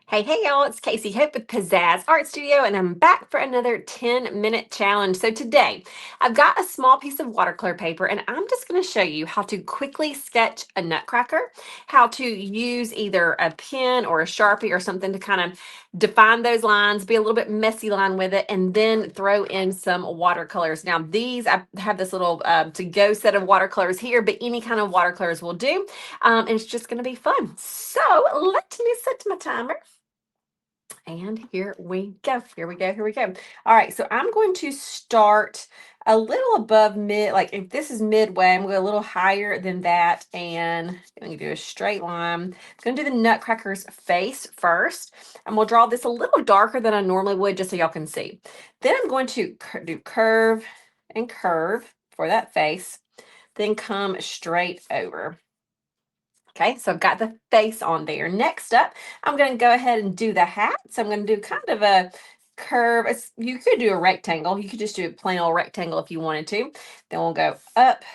Hey y'all, it's Casey Hope with Pizzazz Art Studio, and I'm back for another 10-minute challenge. So today, I've got a small piece of watercolor paper, and I'm just going to show you how to quickly sketch a nutcracker, how to use either a pen or a Sharpie or something to kind of define those lines, be a little bit messy line with it, and then throw in some watercolors. Now I have this little to-go set of watercolors here, but any kind of watercolors will do. And it's just going to be fun. So let me set my timer. And here we go. Here we go. Here we go. All right. So I'm going to start a little above mid. Like if this is midway, I'm going to go a little higher than that. And I'm going to do a straight line. I'm going to do the Nutcracker's face first. And we'll draw this a little darker than I normally would just so y'all can see. Then I'm going to do curve and curve for that face. Then come straight over. Okay, so I've got the face on there. Next up, I'm going to go ahead and do the hat. So I'm going to do kind of a curve. You could do a rectangle. You could just do a plain old rectangle if you wanted to. Then we'll go up.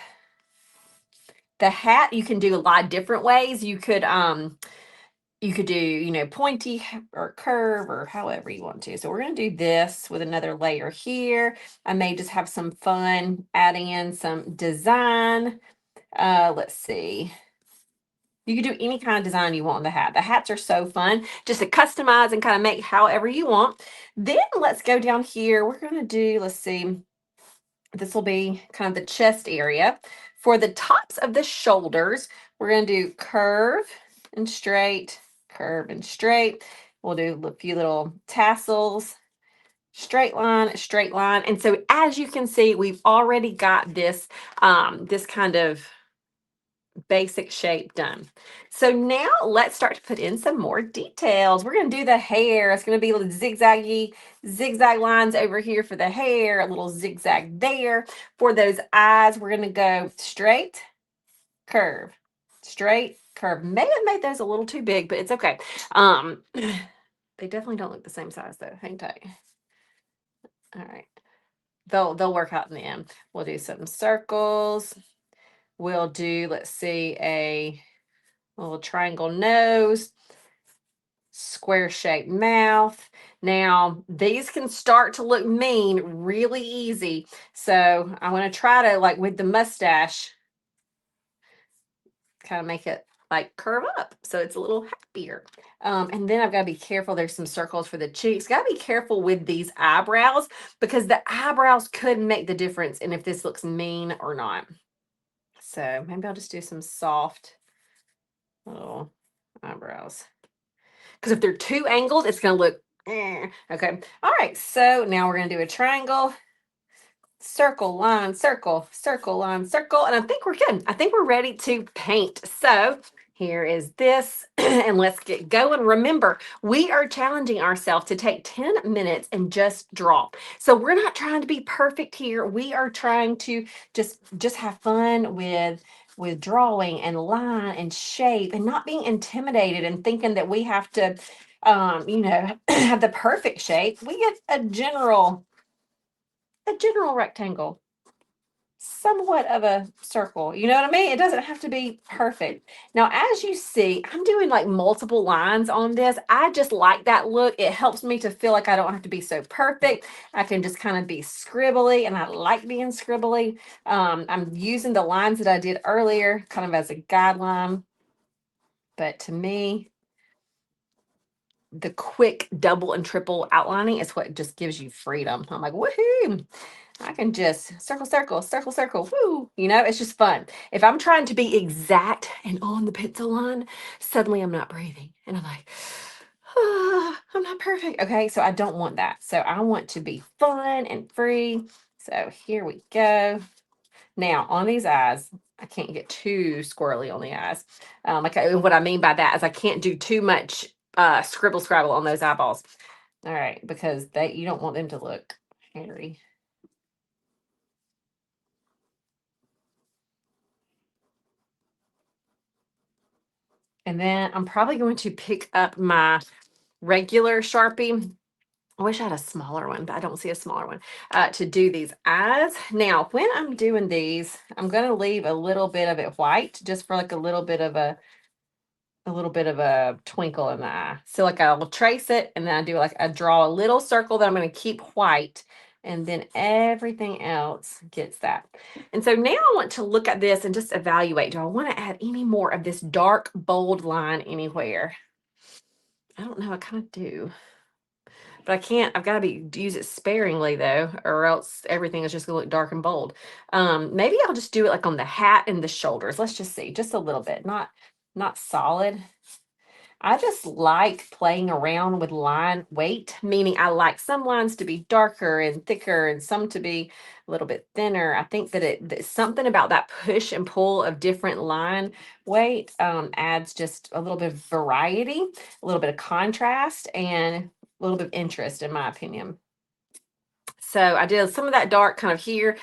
The hat, you can do a lot of different ways. You could do, pointy or curve or however you want to. So we're going to do this with another layer here. I may just have some fun adding in some design. Let's see. You can do any kind of design you want on the hat. The hats are so fun just to customize and kind of make however you want. Then let's go down here. We're going to do, let's see, this will be kind of the chest area. For the tops of the shoulders, we're going to do curve and straight, curve and straight. We'll do a few little tassels, straight line, straight line. And so as you can see, we've already got this, this kind of basic shape done. So now let's start to put in some more details. We're going to do the hair. It's going to be little zigzag lines over here for the hair, a little zigzag there. For those eyes, we're going to go straight, curve, straight, curve. May have made those a little too big, but it's okay. They definitely don't look the same size though. Hang tight. All right. They'll work out in the end. We'll do some circles. We'll do, let's see, a little triangle nose, square shaped mouth. Now, these can start to look mean really easy. So I'm going to try to, like with the mustache, kind of make it like curve up so it's a little happier. And then I've got to be careful. There's some circles for the cheeks. Got to be careful with these eyebrows because the eyebrows could make the difference in if this looks mean or not. So maybe I'll just do some soft little eyebrows. Because if they're too angled, it's going to look, okay. All right, so now we're going to do a triangle, circle, line, circle, circle, line, circle, and I think we're good. I think we're ready to paint. So here is this, and let's get going. Remember, we are challenging ourselves to take 10 minutes and just draw. So we're not trying to be perfect here. We are trying to just have fun with drawing and line and shape and not being intimidated and thinking that we have to have the perfect shape. We get a general rectangle, somewhat of a circle. You know what I mean? It doesn't have to be perfect. Now, as you see, I'm doing like multiple lines on this. I just like that look. It helps me to feel like I don't have to be so perfect. I can just kind of be scribbly, and I like being scribbly. I'm using the lines that I did earlier kind of as a guideline. But to me, the quick double and triple outlining is what just gives you freedom. I'm like, woohoo! I can just circle, circle, circle, circle, woo. It's just fun. If I'm trying to be exact and on the pencil line, suddenly I'm not breathing. And I'm like, I'm not perfect. Okay, so I don't want that. So I want to be fun and free. So here we go. Now on these eyes, I can't get too squirrely on the eyes. What I mean by that is I can't do too much scribble scrabble on those eyeballs. All right, because you don't want them to look hairy. And then I'm probably going to pick up my regular Sharpie. I wish I had a smaller one, but I don't see a smaller one to do these eyes. Now, when I'm doing these, I'm going to leave a little bit of it white just for like a little bit of a a little bit of a twinkle in the eye. So like I'll trace it and then I do like I draw a little circle that I'm going to keep white, and then everything else gets that. And so now I want to look at this and just evaluate. Do I want to add any more of this dark, bold line anywhere? I don't know. I kind of do. But I can't, I've got to use it sparingly though, or else everything is just gonna look dark and bold. Maybe I'll just do it like on the hat and the shoulders. Let's just see, just a little bit, not solid. I just like playing around with line weight, meaning I like some lines to be darker and thicker and some to be a little bit thinner. I think that that something about that push and pull of different line weight adds just a little bit of variety, a little bit of contrast, and a little bit of interest, in my opinion. So I did some of that dark kind of here,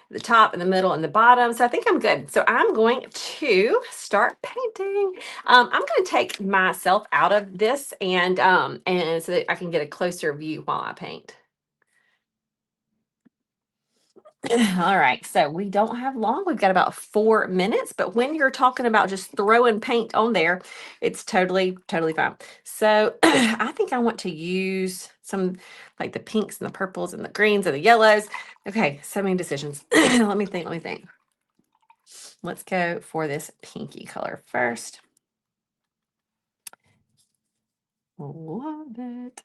the top and the middle and the bottom. So I think I'm good. So I'm going to start painting. I'm going to take myself out of this and so that I can get a closer view while I paint. All right, so we don't have long. We've got about 4 minutes, but when you're talking about just throwing paint on there, it's totally fine. So I think I want to use some like the pinks and the purples and the greens and the yellows. Okay, so many decisions. Let me think. Let's go for this pinky color first. Love it.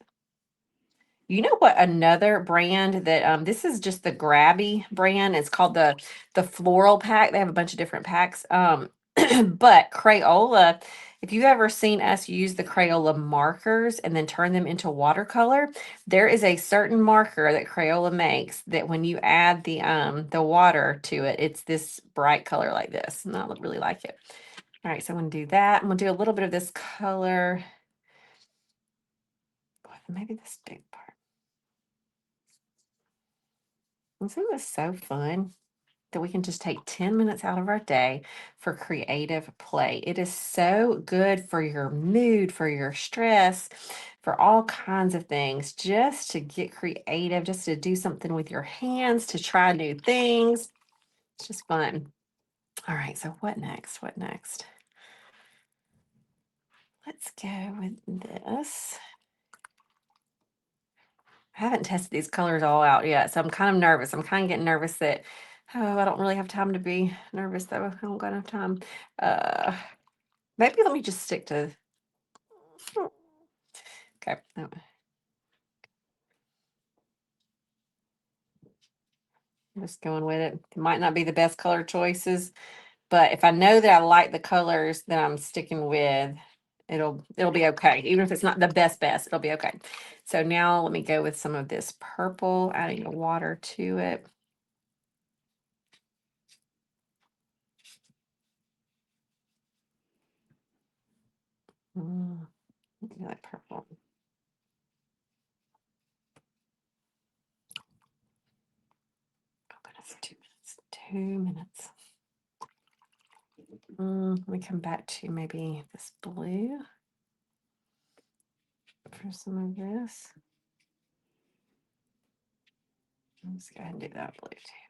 You know what? Another brand that this is just the Grabby brand. It's called the Floral Pack. They have a bunch of different packs. But Crayola, if you've ever seen us use the Crayola markers and then turn them into watercolor, there is a certain marker that Crayola makes that when you add the water to it, it's this bright color like this. And I really like it. All right, so I'm gonna do that. I'm gonna do a little bit of this color. Maybe this big part. Isn't this so fun that we can just take 10 minutes out of our day for creative play? It is so good for your mood, for your stress, for all kinds of things, just to get creative, just to do something with your hands, to try new things. It's just fun. All right, so what next? What next? Let's go with this. I haven't tested these colors all out yet, so I'm kind of nervous. I'm kind of getting nervous that, oh, I don't really have time to be nervous though. I don't got enough time. Maybe let me just stick to, okay. No. I'm just going with it. It might not be the best color choices, but if I know that I like the colors that I'm sticking with, it'll be okay. Even if it's not the best, it'll be okay. So now let me go with some of this purple, adding the water to it. I like purple. Oh goodness, 2 minutes. Let me come back to maybe this blue for some of this. Let's go ahead and do that blue too.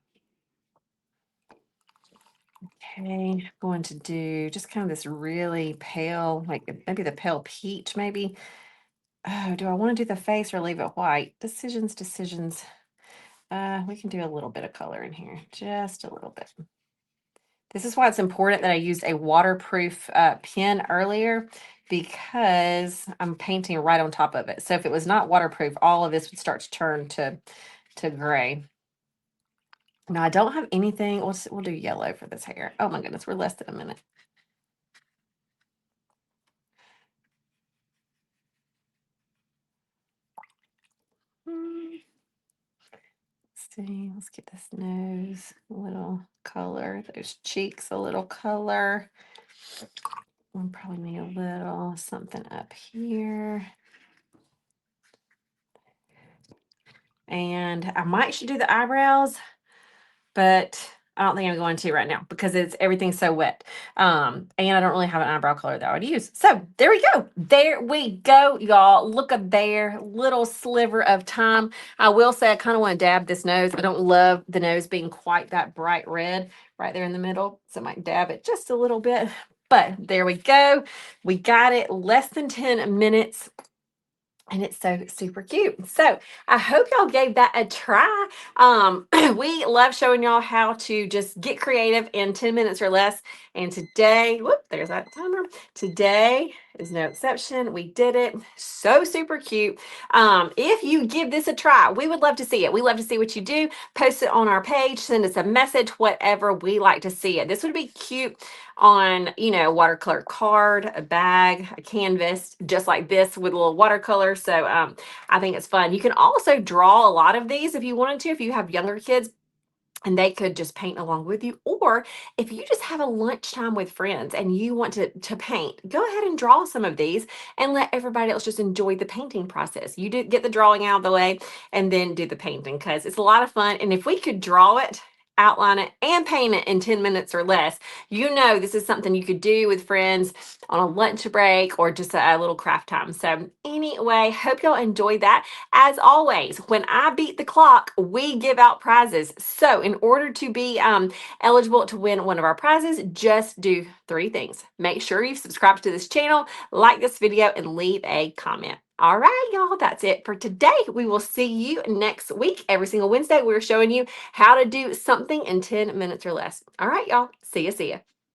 Okay, going to do just kind of this really pale, like maybe the pale peach, maybe. Oh, do I want to do the face or leave it white? Decisions. We can do a little bit of color in here, just a little bit. This is why it's important that I used a waterproof pen earlier, because I'm painting right on top of it. So if it was not waterproof, all of this would start to turn to gray. Now I don't have anything. We'll do yellow for this hair. Oh my goodness, we're less than a minute. Let's see, let's get this nose a little color, those cheeks a little color. We'll probably need a little something up here. And I might should do the eyebrows, but I don't think I'm going to right now because everything's so wet. And I don't really have an eyebrow color that I would use. So there we go. There we go, y'all. Look at there, little sliver of time. I will say I kind of want to dab this nose. I don't love the nose being quite that bright red right there in the middle. So I might dab it just a little bit. But there we go. We got it, less than 10 minutes. And it's so super cute. So I hope y'all gave that a try. We love showing y'all how to just get creative in 10 minutes or less. And today, whoop, there's that timer. Today is no exception. We did it. So super cute. If you give this a try, we would love to see it. We love to see what you do. Post it on our page, send us a message, whatever. We like to see it. This would be cute on, watercolor card, a bag, a canvas, just like this with a little watercolor. So I think it's fun. You can also draw a lot of these if you wanted to, if you have younger kids, and they could just paint along with you. Or if you just have a lunchtime with friends and you want to paint, go ahead and draw some of these and let everybody else just enjoy the painting process. You do get the drawing out of the way and then do the painting, because it's a lot of fun. And if we could draw it, outline it, and paint it in 10 minutes or less, this is something you could do with friends on a lunch break or just a little craft time. So anyway, hope y'all enjoyed that. As always, when I beat the clock, we give out prizes. So in order to be eligible to win one of our prizes, just do 3 things. Make sure you subscribe to this channel, like this video, and leave a comment. All right, y'all, that's it for today. We will see you next week. Every single Wednesday, we're showing you how to do something in 10 minutes or less. All right, y'all, see ya.